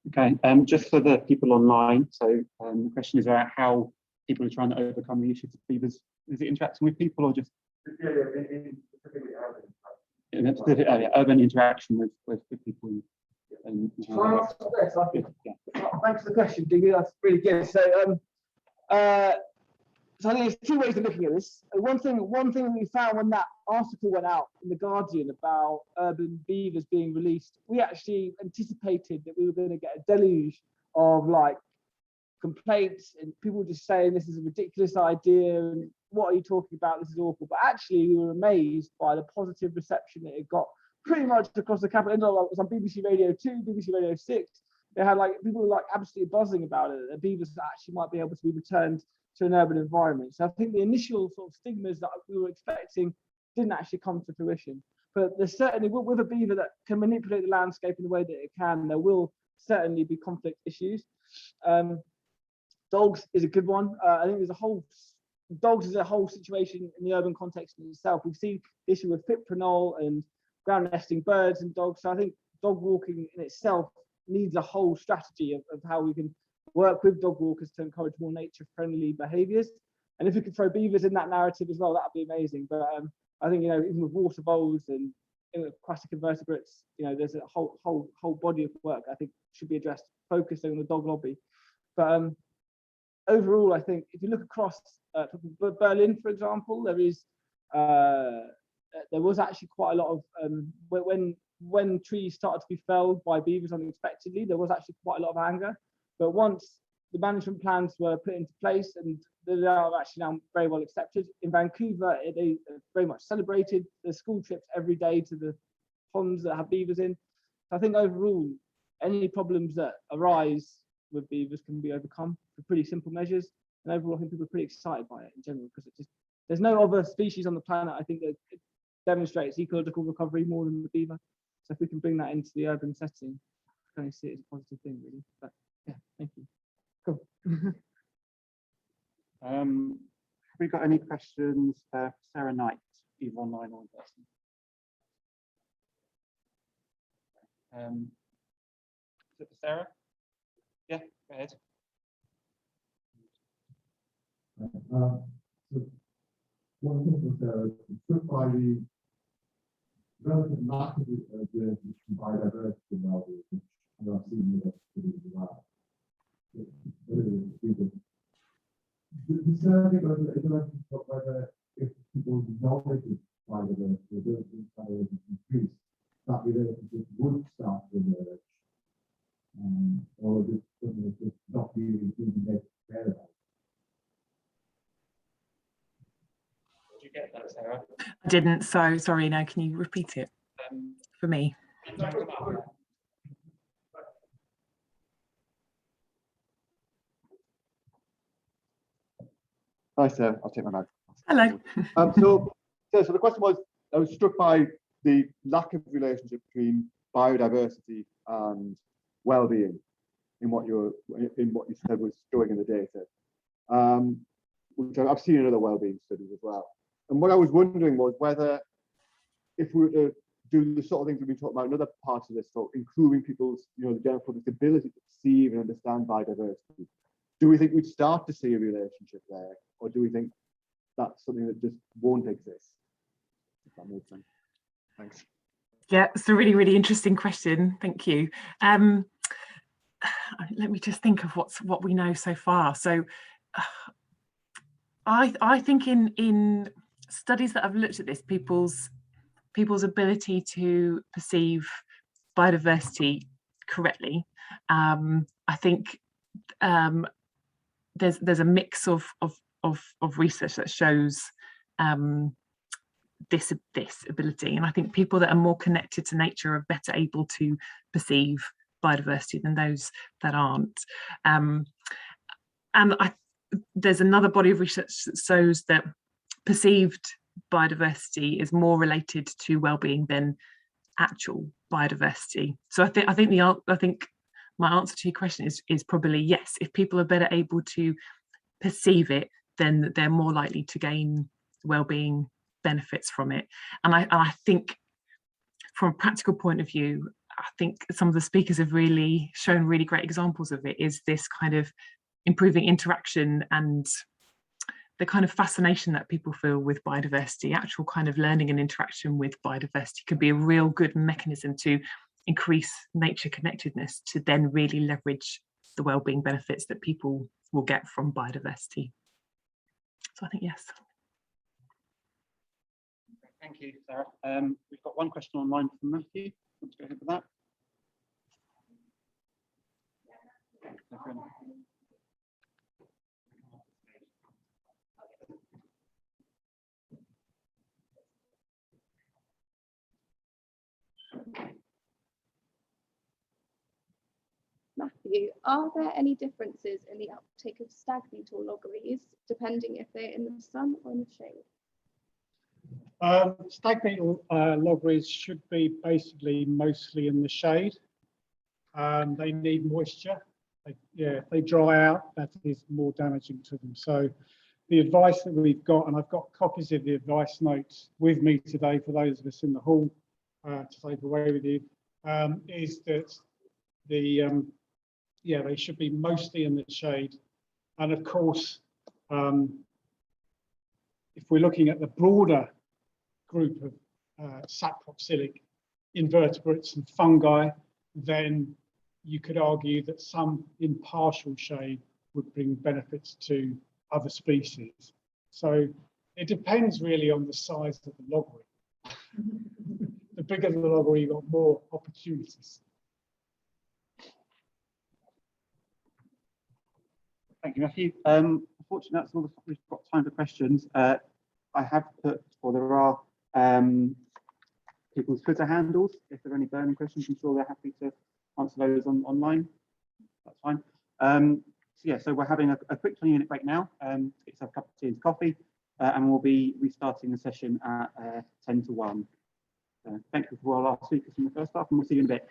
Okay, just for the people online, so the question is about how people are trying to overcome the issues of beavers. Is it interacting with people or just Specifically urban. in specific area, urban interaction with people? And, Thanks for the question, Diggy. That's really good. So I think there's two ways of looking at this. One thing we found when that article went out in the Guardian about urban beavers being released, we actually anticipated that we were going to get a deluge of like complaints and people just saying this is a ridiculous idea and what are you talking about? This is awful. But actually, we were amazed by the positive reception that it got pretty much across the capital. It was on BBC Radio 2, BBC Radio 6. They had like people were like absolutely buzzing about it. That beavers actually might be able to be returned to an urban environment. So I think the initial sort of stigmas that we were expecting didn't actually come to fruition. But there's certainly, with a beaver that can manipulate the landscape in the way that it can, there will certainly be conflict issues. Dogs is a good one. I think dogs is a whole situation in the urban context in itself. We've seen the issue with fipronil and ground nesting birds and dogs. So I think dog walking in itself needs a whole strategy of how we can work with dog walkers to encourage more nature-friendly behaviours. And if we could throw beavers in that narrative as well, that would be amazing. But I think, even with water voles and aquatic invertebrates, there's a whole body of work I think should be addressed, focusing on the dog lobby. But overall, I think if you look across Berlin, for example, there was actually quite a lot of when trees started to be felled by beavers unexpectedly, there was actually quite a lot of anger. But once the management plans were put into place and they are actually now very well accepted. In Vancouver, they very much celebrated the school trips every day to the ponds that have beavers in. So I think overall, any problems that arise with beavers can be overcome with pretty simple measures. And overall, I think people are pretty excited by it in general because there's no other species on the planet, I think, that demonstrates ecological recovery more than the beaver. So if we can bring that into the urban setting, I kind of see it as a positive thing, really. But yeah, thank you. Cool. Have we got any questions for Sarah Knight, either online or in person? Is it for Sarah? Yeah, go ahead. So one thing was struck by the relative lack of biodiversity now, which I've seen in the survey goes whether if people's knowledge of biodiversity, ability to increase, that relationship would start to emerge, or is it something that's just not really being made clear about? Did you get that, Sarah? I didn't, so sorry. Now, can you repeat it for me? Hi, Sarah. I'll take my mic. Hello. So the question was, I was struck by the lack of relationship between biodiversity and well-being in what you said was showing in the data, which I've seen in other well-being studies as well. And what I was wondering was whether, if we were to do the sort of things we've been talking about in other parts of this talk, improving people's, the general public's ability to perceive and understand biodiversity, do we think we'd start to see a relationship there, or do we think that's something that just won't exist? If that makes sense. Thanks. Yeah, it's a really, really interesting question. Thank you. Let me just think of what we know so far. So I think in studies that have looked at this, people's ability to perceive biodiversity correctly, I think there's a mix of research that shows this ability, and I think people that are more connected to nature are better able to perceive biodiversity than those that aren't. And there's another body of research that shows that perceived biodiversity is more related to well-being than actual biodiversity. So I think my answer to your question is probably yes. If people are better able to perceive it, then they're more likely to gain well-being benefits from it. And I think from a practical point of view, I think some of the speakers have really shown really great examples of it, is this kind of improving interaction and the kind of fascination that people feel with biodiversity. Actual kind of learning and interaction with biodiversity can be a real good mechanism to increase nature connectedness, to then really leverage the well-being benefits that people will get from biodiversity. So I think yes. Thank you, Sarah. We've got one question online from Matthew. Let's go ahead with that. Matthew, are there any differences in the uptake of stag beetle loggeries, depending if they're in the sun or in the shade? Stag beetle loggeries should be basically mostly in the shade. They need moisture. If they dry out, that is more damaging to them. So the advice that we've got, and I've got copies of the advice notes with me today for those of us in the hall to take away with you, is that they should be mostly in the shade. And of course, if we're looking at the broader group of saprophytic invertebrates and fungi, then you could argue that some in partial shade would bring benefits to other species. So it depends really on the size of the loggery. The bigger the loggery, you've got more opportunities. Thank you, Matthew. Unfortunately, that's all we've got time for questions. I have put, or there are people's Twitter handles. If there are any burning questions, I'm sure they're happy to answer those online. That's fine. So we're having a quick 20-minute break now. It's a cup of tea and coffee, and we'll be restarting the session at 10 to 1. Thank you for all our speakers from the first half, and we'll see you in a bit.